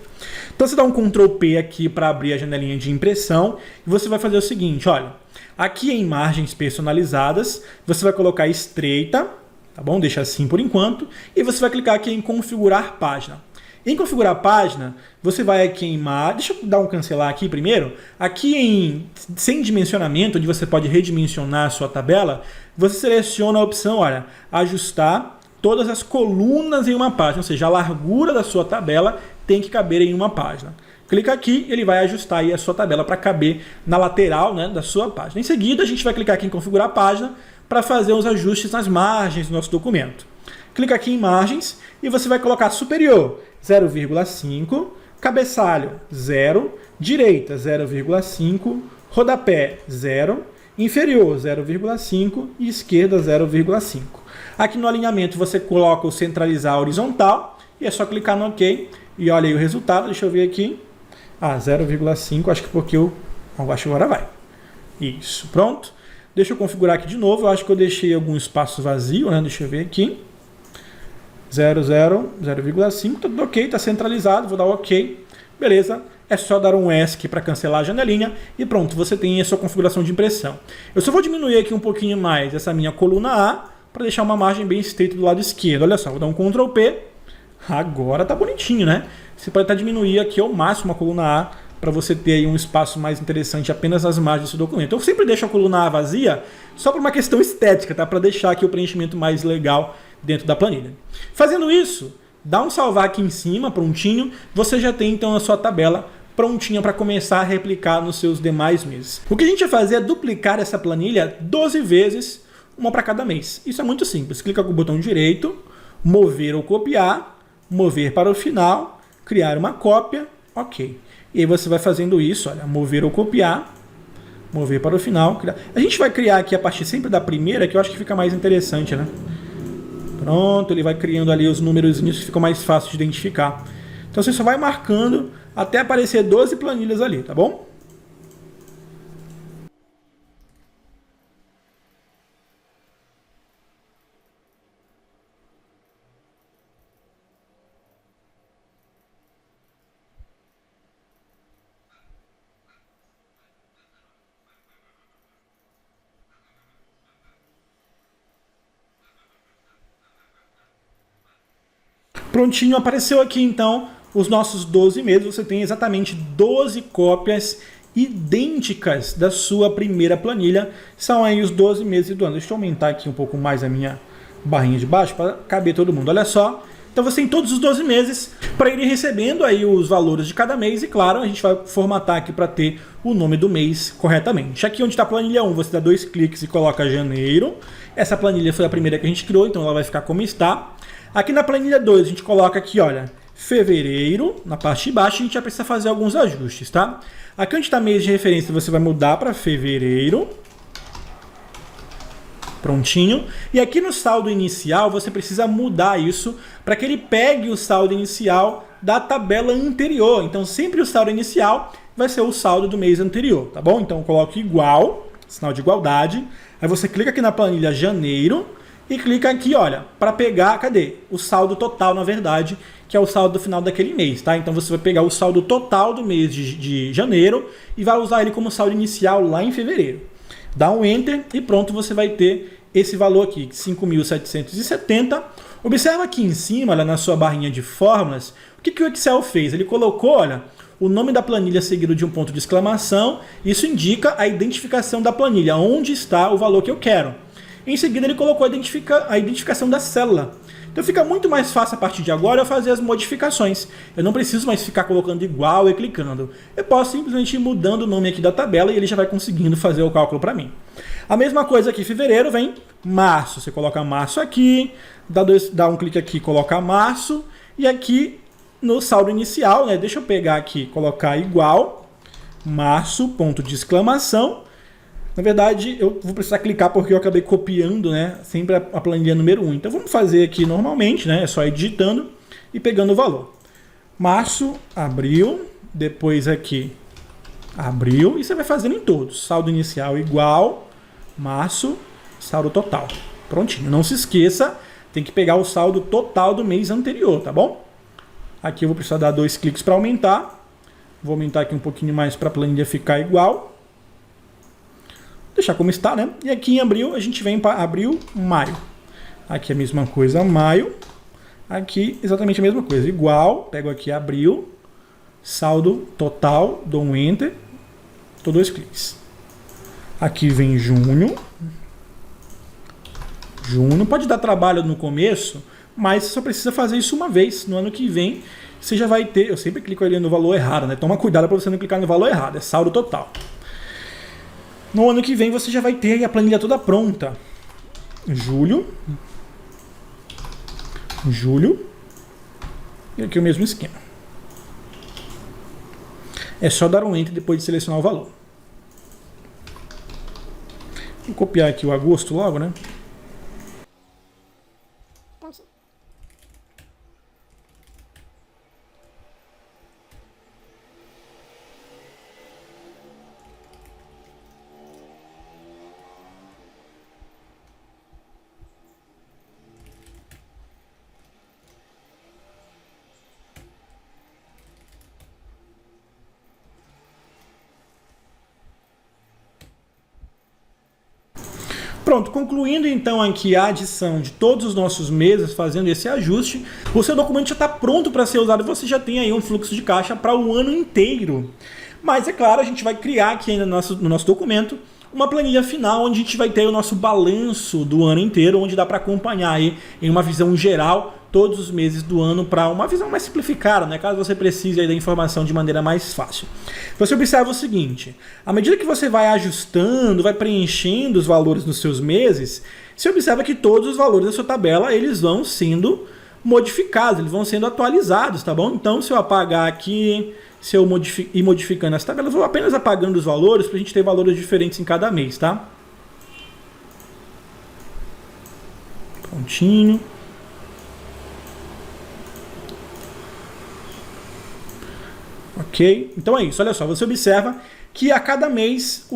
A: Então você dá um Ctrl P aqui para abrir a janelinha de impressão e você vai fazer o seguinte, olha, aqui em imagens personalizadas, você vai colocar estreita, tá bom? Deixa assim por enquanto, e você vai clicar aqui em configurar página. Em configurar página, você vai aqui em deixa eu dar um cancelar aqui primeiro. Aqui em sem dimensionamento, onde você pode redimensionar a sua tabela, você seleciona a opção, olha, ajustar todas as colunas em uma página, ou seja, a largura da sua tabela tem que caber em uma página. Clica aqui, ele vai ajustar aí a sua tabela para caber na lateral, né, da sua página. Em seguida, a gente vai clicar aqui em configurar página para fazer os ajustes nas margens do nosso documento. Clica aqui em margens e você vai colocar superior 0,5, cabeçalho 0, direita 0,5, rodapé 0, inferior 0,5 e esquerda 0,5. Aqui no alinhamento você coloca o centralizar horizontal e é só clicar no OK e olha aí o resultado, deixa eu ver aqui. 0,5, acho que porque eu acho que agora vai. Isso, pronto. Deixa eu configurar aqui de novo, eu acho que eu deixei algum espaço vazio, né? Deixa eu ver aqui. 0,5, tudo ok, está centralizado, vou dar OK. Beleza, é só dar um ESC para cancelar a janelinha e pronto, você tem a sua configuração de impressão. Eu só vou diminuir aqui um pouquinho mais essa minha coluna A para deixar uma margem bem estreita do lado esquerdo. Olha só, vou dar um Ctrl P, agora tá bonitinho, né? Você pode até diminuir aqui ao máximo a coluna A para você ter aí um espaço mais interessante apenas nas margens do seu documento. Eu sempre deixo a coluna A vazia só por uma questão estética, tá? Para deixar aqui o preenchimento mais legal dentro da planilha. Fazendo isso, dá um salvar aqui em cima, prontinho, você já tem então a sua tabela prontinha para começar a replicar nos seus demais meses. O que a gente vai fazer é duplicar essa planilha 12 vezes, uma para cada mês. Isso é muito simples, clica com o botão direito, mover ou copiar, mover para o final, criar uma cópia, ok. E aí você vai fazendo isso, olha, mover ou copiar, mover para o final, criar. A gente vai criar aqui a partir sempre da primeira, que eu acho que fica mais interessante, né? Pronto, ele vai criando ali os números que ficam mais fáceis de identificar. Então você só vai marcando até aparecer 12 planilhas ali, tá bom? Prontinho, apareceu aqui então os nossos 12 meses. Você tem exatamente 12 cópias idênticas da sua primeira planilha. São aí os 12 meses do ano. Deixa eu aumentar aqui um pouco mais a minha barrinha de baixo para caber todo mundo. Olha só, Então você tem todos os 12 meses para ir recebendo aí os valores de cada mês e, claro, a gente vai formatar aqui para ter o nome do mês corretamente. Aqui onde está a planilha 1, você dá 2 cliques e coloca janeiro. Essa planilha foi a primeira que a gente criou, então ela vai ficar como está. Aqui na planilha 2 a gente coloca aqui, olha, fevereiro, na parte de baixo, a gente vai precisar fazer alguns ajustes, tá? Aqui onde está mês de referência, você vai mudar para fevereiro. Prontinho. E aqui no saldo inicial, você precisa mudar isso para que ele pegue o saldo inicial da tabela anterior. Então, sempre o saldo inicial vai ser o saldo do mês anterior, tá bom? Então, coloque igual, sinal de igualdade. Aí você clica aqui na planilha janeiro e clica aqui, olha, para pegar, cadê? O saldo total, na verdade, que é o saldo do final daquele mês, tá? Então, você vai pegar o saldo total do mês de janeiro e vai usar ele como saldo inicial lá em fevereiro. Dá um Enter e pronto, você vai ter esse valor aqui, 5.770. Observa aqui em cima, olha, na sua barrinha de fórmulas, o que o Excel fez? Ele colocou, olha, o nome da planilha seguido de um ponto de exclamação. Isso indica a identificação da planilha, onde está o valor que eu quero. Em seguida, ele colocou a identificação da célula. Então fica muito mais fácil a partir de agora eu fazer as modificações. Eu não preciso mais ficar colocando igual e clicando. Eu posso simplesmente ir mudando o nome aqui da tabela e ele já vai conseguindo fazer o cálculo para mim. A mesma coisa aqui, fevereiro, vem março. Você coloca março aqui, dá um clique aqui, coloca março. E aqui no saldo inicial, né, deixa eu pegar aqui, colocar igual, março, ponto de exclamação. Na verdade, eu vou precisar clicar porque eu acabei copiando, né, sempre a planilha número 1. Então, vamos fazer aqui normalmente, né, é só ir digitando e pegando o valor. Março, abril, depois aqui, abril, e você vai fazendo em todos. Saldo inicial igual, março, saldo total. Prontinho. Não se esqueça, tem que pegar o saldo total do mês anterior, tá bom? Aqui eu vou precisar dar 2 cliques para aumentar. Vou aumentar aqui um pouquinho mais para a planilha ficar igual. Deixar como está, né? E aqui em abril, a gente vem para abril, maio. Aqui a mesma coisa, maio. Aqui, exatamente a mesma coisa. Igual, pego aqui abril, saldo total, dou um Enter, dou 2 cliques. Aqui vem junho. Junho, pode dar trabalho no começo, mas só precisa fazer isso uma vez. No ano que vem, você já vai ter... Eu sempre clico ali no valor errado, né? Toma cuidado para você não clicar no valor errado. É saldo total. No ano que vem você já vai ter a planilha toda pronta. Julho. Julho. E aqui o mesmo esquema. É só dar um Enter depois de selecionar o valor. Vou copiar aqui o agosto logo, né? Pronto, concluindo então aqui a adição de todos os nossos meses, fazendo esse ajuste, o seu documento já está pronto para ser usado e você já tem aí um fluxo de caixa para o ano inteiro. Mas é claro, a gente vai criar aqui ainda no nosso documento uma planilha final onde a gente vai ter o nosso balanço do ano inteiro, onde dá para acompanhar aí em uma visão geral todos os meses do ano para uma visão mais simplificada, né? Caso você precise aí da informação de maneira mais fácil. Você observa o seguinte, à medida que você vai ajustando, vai preenchendo os valores nos seus meses, você observa que todos os valores da sua tabela, eles vão sendo modificados, eles vão sendo atualizados, tá bom? Então, se eu apagar aqui, se eu ir modificando as tabelas, eu vou apenas apagando os valores para a gente ter valores diferentes em cada mês, tá? Prontinho. Ok? Então é isso, olha só, você observa que a cada mês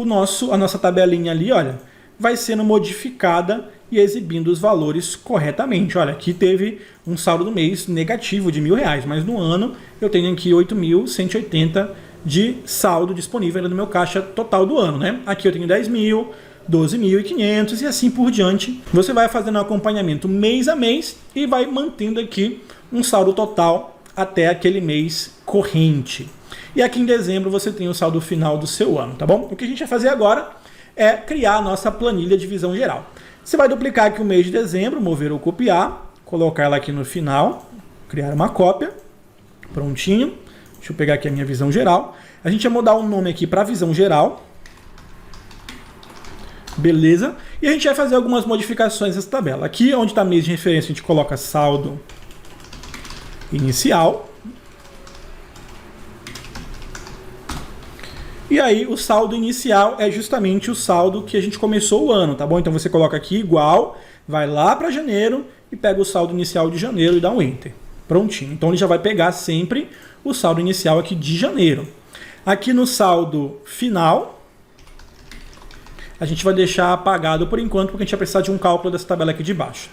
A: a nossa tabelinha ali, olha, vai sendo modificada e exibindo os valores corretamente. Olha, aqui teve um saldo do mês negativo de R$1.000, mas no ano eu tenho aqui 8.180 de saldo disponível no meu caixa total do ano, né? Aqui eu tenho 10.000, 12.500 e assim por diante. Você vai fazendo um acompanhamento mês a mês e vai mantendo aqui um saldo total até aquele mês corrente. E aqui em dezembro você tem o saldo final do seu ano, tá bom? O que a gente vai fazer agora é criar a nossa planilha de visão geral. Você vai duplicar aqui o mês de dezembro, mover ou copiar, colocar ela aqui no final, criar uma cópia. Prontinho. Deixa eu pegar aqui a minha visão geral. A gente vai mudar o nome aqui para visão geral. Beleza? E a gente vai fazer algumas modificações nessa tabela. Aqui onde está mês de referência, a gente coloca saldo inicial. E aí o saldo inicial é justamente o saldo que a gente começou o ano, tá bom? Então você coloca aqui igual, vai lá para janeiro e pega o saldo inicial de janeiro e dá um Enter. Prontinho. Então ele já vai pegar sempre o saldo inicial aqui de janeiro. Aqui no saldo final, a gente vai deixar apagado por enquanto, porque a gente vai precisar de um cálculo dessa tabela aqui de baixo.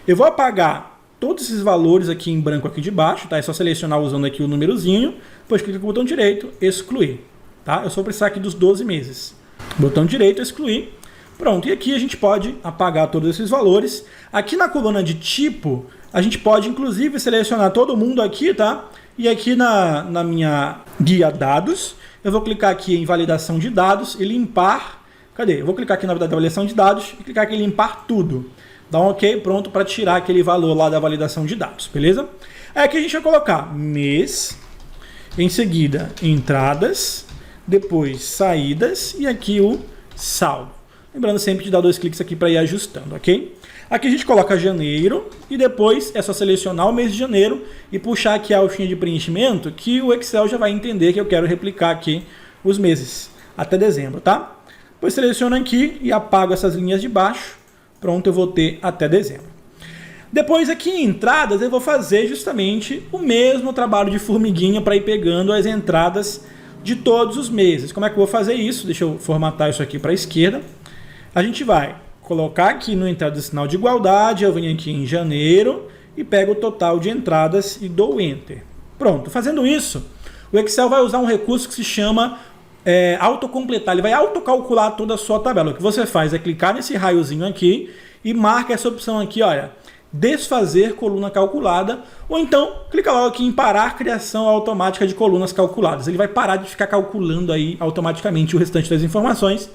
A: Eu vou apagar todos esses valores aqui em branco aqui de baixo, tá? É só selecionar usando aqui o númerozinho, depois clica com o botão direito, excluir, tá? Eu só vou precisar aqui dos 12 meses. Botão direito, excluir. Pronto, e aqui a gente pode apagar todos esses valores. Aqui na coluna de tipo, a gente pode inclusive selecionar todo mundo aqui, tá? E aqui na minha guia dados, eu vou clicar aqui em validação de dados e limpar. Cadê? Eu vou clicar aqui na validação de dados e clicar aqui em limpar tudo. Dá um OK, pronto, para tirar aquele valor lá da validação de dados, beleza? Aí aqui a gente vai colocar mês, em seguida entradas, depois saídas e aqui o saldo. Lembrando sempre de dar 2 cliques aqui para ir ajustando, ok? Aqui a gente coloca janeiro e depois é só selecionar o mês de janeiro e puxar aqui a alcinha de preenchimento que o Excel já vai entender que eu quero replicar aqui os meses até dezembro, tá? Depois seleciono aqui e apago essas linhas de baixo. Pronto, eu vou ter até dezembro. Depois aqui em entradas eu vou fazer justamente o mesmo trabalho de formiguinha para ir pegando as entradas de todos os meses. Como é que eu vou fazer isso? Deixa eu formatar isso aqui para a esquerda. A gente vai colocar aqui no entrada de sinal de igualdade, eu venho aqui em janeiro e pego o total de entradas e dou Enter. Pronto, fazendo isso, o Excel vai usar um recurso que se chama autocompletar. Ele vai autocalcular toda a sua tabela. O que você faz é clicar nesse raiozinho aqui e marca essa opção aqui, olha, desfazer coluna calculada, ou então clica logo aqui em parar criação automática de colunas calculadas. Ele vai parar de ficar calculando aí automaticamente o restante das informações,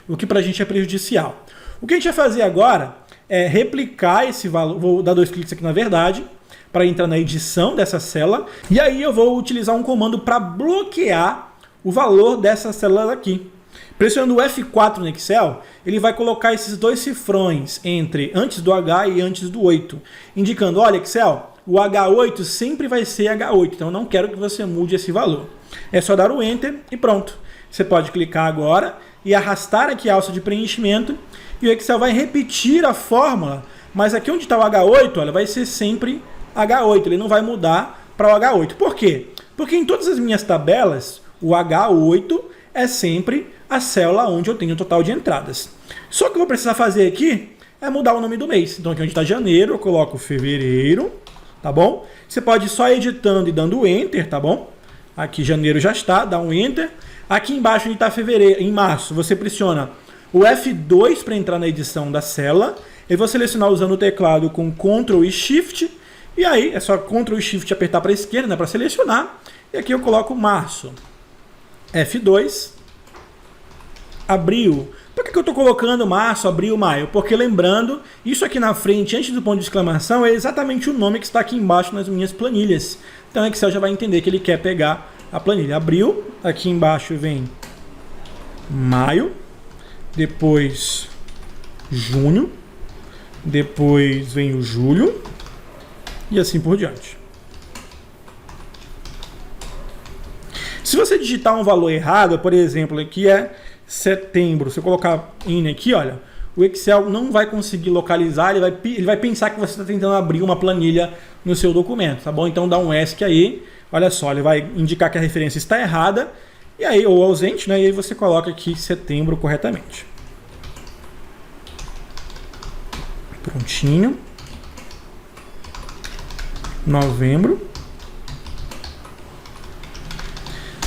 A: o que para a gente é prejudicial. O que a gente vai fazer agora é replicar esse valor, vou dar 2 cliques aqui na verdade, para entrar na edição dessa célula, e aí eu vou utilizar um comando para bloquear o valor dessa célula aqui. Pressionando o F4 no Excel, ele vai colocar esses 2 cifrões entre antes do H e antes do 8, indicando, olha Excel, o H8 sempre vai ser H8, então eu não quero que você mude esse valor. É só dar o Enter e pronto. Você pode clicar agora e arrastar aqui a alça de preenchimento e o Excel vai repetir a fórmula, mas aqui onde está o H8, olha, vai ser sempre H8, ele não vai mudar para o H8. Por quê? Porque em todas as minhas tabelas, o H8 é sempre a célula onde eu tenho o total de entradas. Só que o que eu vou precisar fazer aqui é mudar o nome do mês. Então aqui onde está janeiro, eu coloco fevereiro, tá bom? Você pode ir só editando e dando Enter, tá bom? Aqui janeiro já está, dá um Enter. Aqui embaixo onde está fevereiro, em março, você pressiona o F2 para entrar na edição da célula. Eu vou selecionar usando o teclado com Ctrl e Shift. E aí é só Ctrl e Shift apertar para a esquerda, né, para selecionar. E aqui eu coloco março. F2, abril. Por que eu estou colocando março, abril, maio? Porque lembrando, isso aqui na frente, antes do ponto de exclamação, é exatamente o nome que está aqui embaixo nas minhas planilhas. Então o Excel já vai entender que ele quer pegar a planilha. Abril, aqui embaixo vem maio, depois junho, depois vem o julho e assim por diante. Se você digitar um valor errado, por exemplo, aqui é setembro, se eu colocar IN aqui, olha, o Excel não vai conseguir localizar, ele vai pensar que você está tentando abrir uma planilha no seu documento, tá bom? Então dá um ESC aí, olha só, ele vai indicar que a referência está errada, e aí, ou ausente, né? E aí você coloca aqui setembro corretamente. Prontinho. Novembro.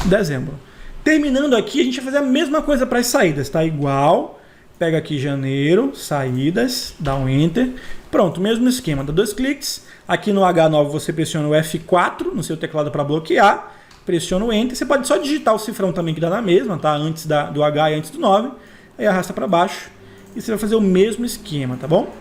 A: Dezembro. Terminando aqui, a gente vai fazer a mesma coisa para as saídas, tá? Igual, pega aqui janeiro, saídas, dá um Enter. Pronto, mesmo esquema, dá 2 cliques. Aqui no H9 você pressiona o F4 no seu teclado para bloquear, pressiona o Enter. Você pode só digitar o cifrão também que dá na mesma, tá? Antes do H e antes do 9. Aí arrasta para baixo e você vai fazer o mesmo esquema, tá bom?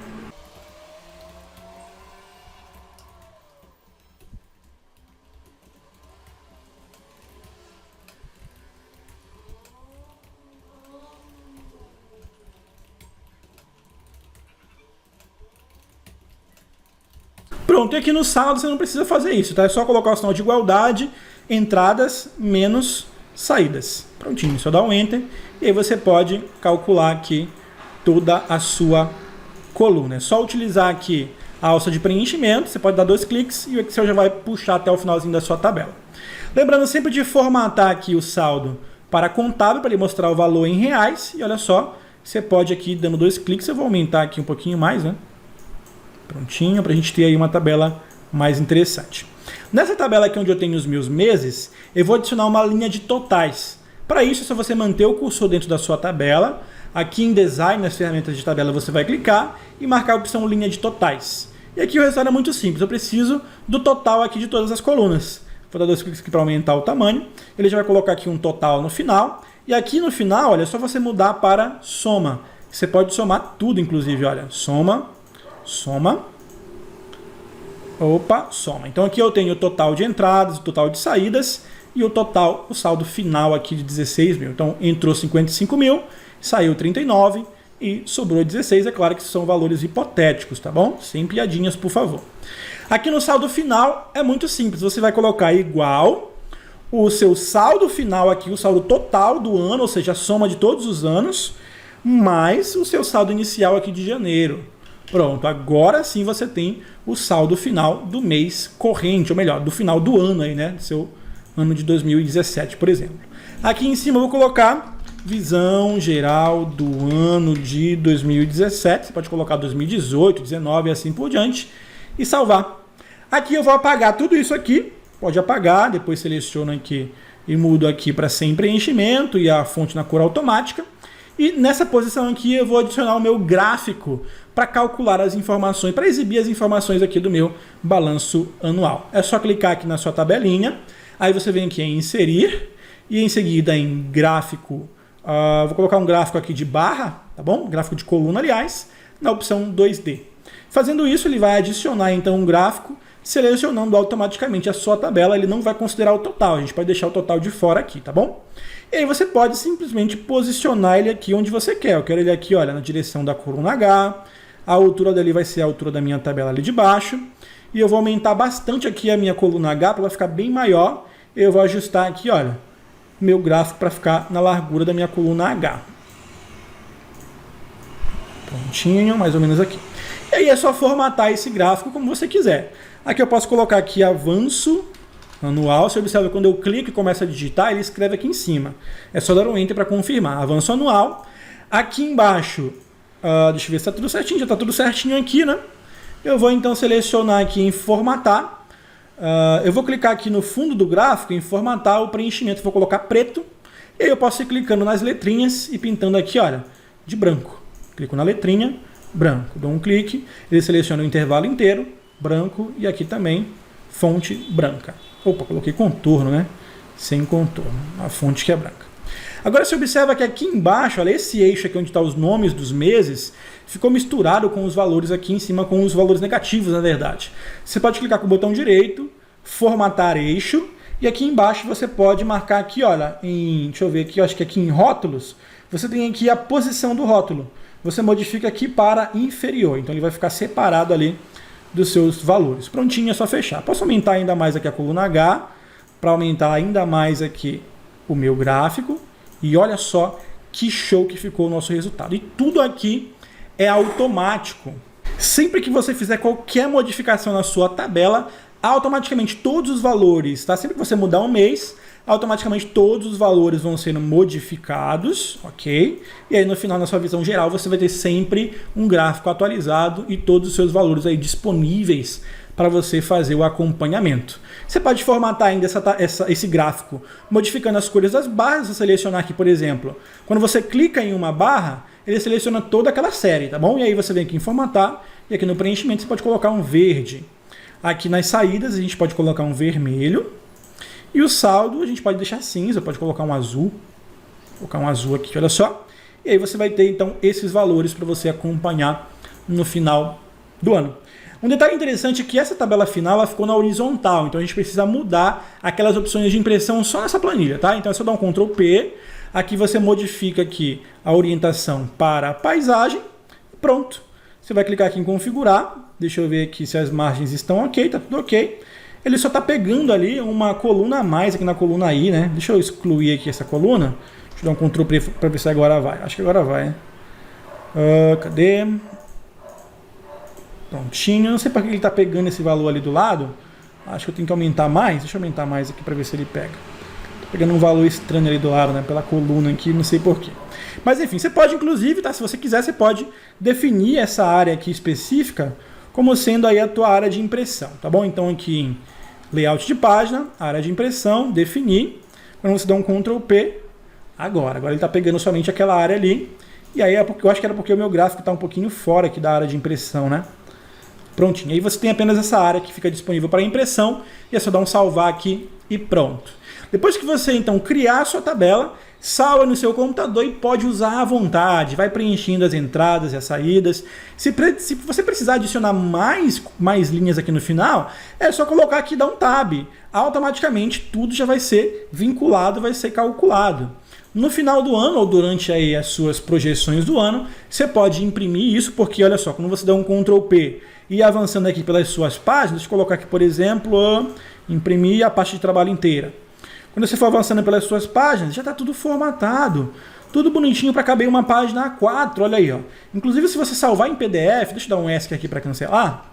A: Pronto, e aqui no saldo você não precisa fazer isso, tá? É só colocar o sinal de igualdade, entradas menos saídas. Prontinho, só dá um Enter e aí você pode calcular aqui toda a sua coluna. É só utilizar aqui a alça de preenchimento, você pode dar 2 cliques e o Excel já vai puxar até o finalzinho da sua tabela. Lembrando sempre de formatar aqui o saldo para contábil, para ele mostrar o valor em reais. E olha só, você pode aqui, dando 2 cliques, eu vou aumentar aqui um pouquinho mais, né? Prontinho, para a gente ter aí uma tabela mais interessante. Nessa tabela aqui onde eu tenho os meus meses, eu vou adicionar uma linha de totais. Para isso, é só você manter o cursor dentro da sua tabela. Aqui em Design, nas ferramentas de tabela, você vai clicar e marcar a opção linha de totais. E aqui o resultado é muito simples, eu preciso do total aqui de todas as colunas. Vou dar 2 cliques aqui para aumentar o tamanho. Ele já vai colocar aqui um total no final. E aqui no final, olha, é só você mudar para soma. Você pode somar tudo, inclusive, olha, soma. Opa, soma. Então aqui eu tenho o total de entradas, o total de saídas e o total, o saldo final aqui de 16 mil. Então entrou 55 mil, saiu 39 e sobrou 16. É claro que são valores hipotéticos, tá bom? Sem piadinhas, por favor. Aqui no saldo final é muito simples. Você vai colocar igual o seu saldo final aqui, o saldo total do ano, ou seja, a soma de todos os anos, mais o seu saldo inicial aqui de janeiro. Pronto, agora sim você tem o saldo final do mês corrente, ou melhor, do final do ano aí, né? Do seu ano de 2017, por exemplo. Aqui em cima eu vou colocar visão geral do ano de 2017. Você pode colocar 2018, 2019 e assim por diante e salvar. Aqui eu vou apagar tudo isso aqui. Pode apagar, depois seleciono aqui e mudo aqui para sem preenchimento e a fonte na cor automática. E nessa posição aqui eu vou adicionar o meu gráfico para calcular as informações, para exibir as informações aqui do meu balanço anual. É só clicar aqui na sua tabelinha, aí você vem aqui em inserir e em seguida em gráfico, vou colocar um gráfico aqui de barra, tá bom? Gráfico de coluna, aliás, na opção 2D. Fazendo isso, ele vai adicionar então um gráfico, selecionando automaticamente a sua tabela, ele não vai considerar o total, a gente pode deixar o total de fora aqui, tá bom? E aí você pode simplesmente posicionar ele aqui onde você quer. Eu quero ele aqui, olha, na direção da coluna H, a altura dele vai ser a altura da minha tabela ali de baixo, e eu vou aumentar bastante aqui a minha coluna H para ela ficar bem maior, eu vou ajustar aqui, olha, meu gráfico para ficar na largura da minha coluna H. Prontinho, mais ou menos aqui. E aí é só formatar esse gráfico como você quiser. Aqui eu posso colocar aqui avanço anual. Você observa quando eu clico e começo a digitar, ele escreve aqui em cima. É só dar um Enter para confirmar. Avanço anual. Aqui embaixo, deixa eu ver se está tudo certinho. Já está tudo certinho aqui, né? Eu vou então selecionar aqui em formatar. Eu vou clicar aqui no fundo do gráfico em formatar o preenchimento. Vou colocar preto. E aí eu posso ir clicando nas letrinhas e pintando aqui, olha, de branco. Clico na letrinha, branco. Dou um clique, ele seleciona o intervalo inteiro, branco, e aqui também fonte branca. Opa, coloquei contorno, né? Sem contorno, a fonte que é branca. Agora você observa que aqui embaixo, olha, esse eixo aqui onde estão os nomes dos meses, ficou misturado com os valores aqui em cima, com os valores negativos, na verdade. Você pode clicar com o botão direito, formatar eixo, e aqui embaixo você pode marcar aqui, olha, deixa eu ver aqui, eu acho que aqui em rótulos, você tem aqui a posição do rótulo. Você modifica aqui para inferior, então ele vai ficar separado ali dos seus valores. Prontinho, é só fechar. Posso aumentar ainda mais aqui a coluna H, para aumentar ainda mais aqui o meu gráfico. E olha só que show que ficou o nosso resultado. E tudo aqui é automático. Sempre que você fizer qualquer modificação na sua tabela, automaticamente todos os valores, tá? Sempre que você mudar um mês, automaticamente todos os valores vão sendo modificados, ok? E aí no final, na sua visão geral, você vai ter sempre um gráfico atualizado e todos os seus valores aí disponíveis para você fazer o acompanhamento. Você pode formatar ainda esse gráfico modificando as cores das barras. Você selecionar aqui, por exemplo, quando você clica em uma barra, ele seleciona toda aquela série, tá bom? E aí você vem aqui em formatar e aqui no preenchimento você pode colocar um verde. Aqui nas saídas a gente pode colocar um vermelho. E o saldo a gente pode deixar cinza, pode colocar um azul. Vou colocar um azul aqui, olha só. E aí você vai ter então esses valores para você acompanhar no final do ano. Um detalhe interessante é que essa tabela final ela ficou na horizontal, então a gente precisa mudar aquelas opções de impressão só nessa planilha, tá? Então é só dar um Ctrl P, aqui você modifica aqui a orientação para a paisagem, pronto. Você vai clicar aqui em configurar, deixa eu ver aqui se as margens estão ok, tá tudo ok. Ele só está pegando ali uma coluna a mais aqui na coluna I, né? Deixa eu excluir aqui essa coluna. Deixa eu dar um Ctrl P para ver se agora vai. Acho que agora vai, né? Cadê? Prontinho. Não sei para que ele está pegando esse valor ali do lado. Acho que eu tenho que aumentar mais. Deixa eu aumentar mais aqui para ver se ele pega. Tô pegando um valor estranho ali do lado, né? Pela coluna aqui, não sei porquê. Mas enfim, você pode inclusive, tá? Se você quiser, você pode definir essa área aqui específica como sendo aí a tua área de impressão, tá bom? Então aqui em layout de página, área de impressão, definir. Quando você dá um Ctrl P, agora ele está pegando somente aquela área ali. E aí eu acho que era porque o meu gráfico está um pouquinho fora aqui da área de impressão, né? Prontinho. Aí você tem apenas essa área que fica disponível para impressão. E é só dar um salvar aqui e pronto. Depois que você então criar a sua tabela, salva no seu computador e pode usar à vontade. Vai preenchendo as entradas e as saídas. Se você precisar adicionar mais linhas aqui no final, é só colocar aqui e dar um tab. Automaticamente tudo já vai ser vinculado, vai ser calculado. No final do ano, ou durante aí as suas projeções do ano, você pode imprimir isso, porque olha só, quando você dá um Ctrl P e avançando aqui pelas suas páginas, deixa eu colocar aqui, por exemplo, imprimir a parte de trabalho inteira. Quando você for avançando pelas suas páginas, já está tudo formatado. Tudo bonitinho para caber uma página A4, olha aí. Ó. Inclusive, se você salvar em PDF, deixa eu dar um ESC aqui para cancelar.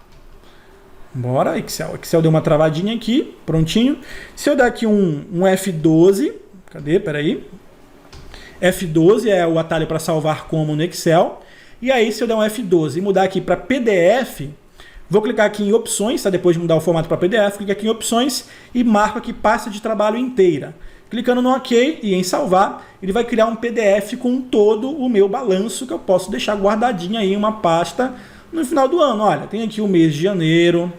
A: Bora, Excel. Excel deu uma travadinha aqui, prontinho. Se eu dar aqui um F12, cadê? Peraí. F12 é o atalho para salvar como no Excel. E aí, se eu der um F12 e mudar aqui para PDF... Vou clicar aqui em opções, tá? Depois de mudar o formato para PDF, clico aqui em opções e marco aqui pasta de trabalho inteira. Clicando no OK e em salvar, ele vai criar um PDF com todo o meu balanço que eu posso deixar guardadinho aí em uma pasta no final do ano. Olha, tem aqui o mês de janeiro,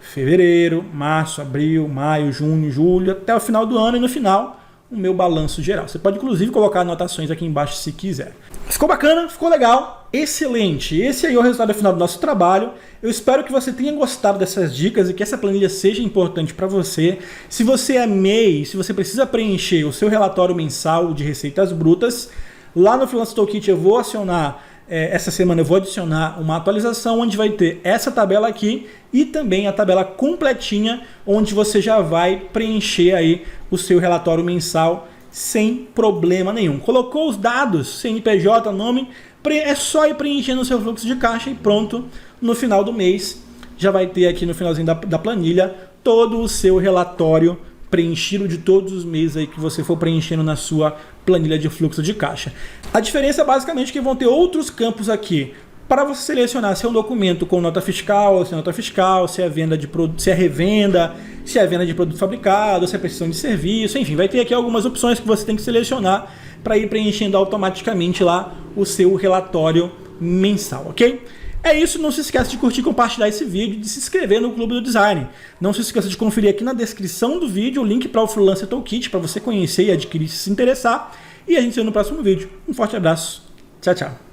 A: fevereiro, março, abril, maio, junho, julho, até o final do ano e no final o meu balanço geral. Você pode inclusive colocar anotações aqui embaixo se quiser. Ficou bacana? Ficou legal? Excelente! Esse aí é o resultado final do nosso trabalho. Eu espero que você tenha gostado dessas dicas e que essa planilha seja importante para você. Se você é MEI, se você precisa preencher o seu relatório mensal de receitas brutas, lá no Freelancer Toolkit eu vou acionar, essa semana eu vou adicionar uma atualização onde vai ter essa tabela aqui e também a tabela completinha onde você já vai preencher aí o seu relatório mensal sem problema nenhum. Colocou os dados, CNPJ, nome, é só ir preenchendo o seu fluxo de caixa e pronto, no final do mês já vai ter aqui no finalzinho da planilha todo o seu relatório preenchido de todos os meses aí que você for preenchendo na sua planilha de fluxo de caixa. A diferença é basicamente que vão ter outros campos aqui para você selecionar se é um documento com nota fiscal, se é nota fiscal, se é venda de produto, se é revenda, se é venda de produto fabricado, se é prestação de serviço, enfim, vai ter aqui algumas opções que você tem que selecionar para ir preenchendo automaticamente lá o seu relatório mensal, ok? É isso, não se esqueça de curtir, compartilhar esse vídeo, de se inscrever no Clube do Design. Não se esqueça de conferir aqui na descrição do vídeo o link para o Freelancer Toolkit para você conhecer e adquirir se interessar. E a gente se vê no próximo vídeo. Um forte abraço. Tchau, tchau.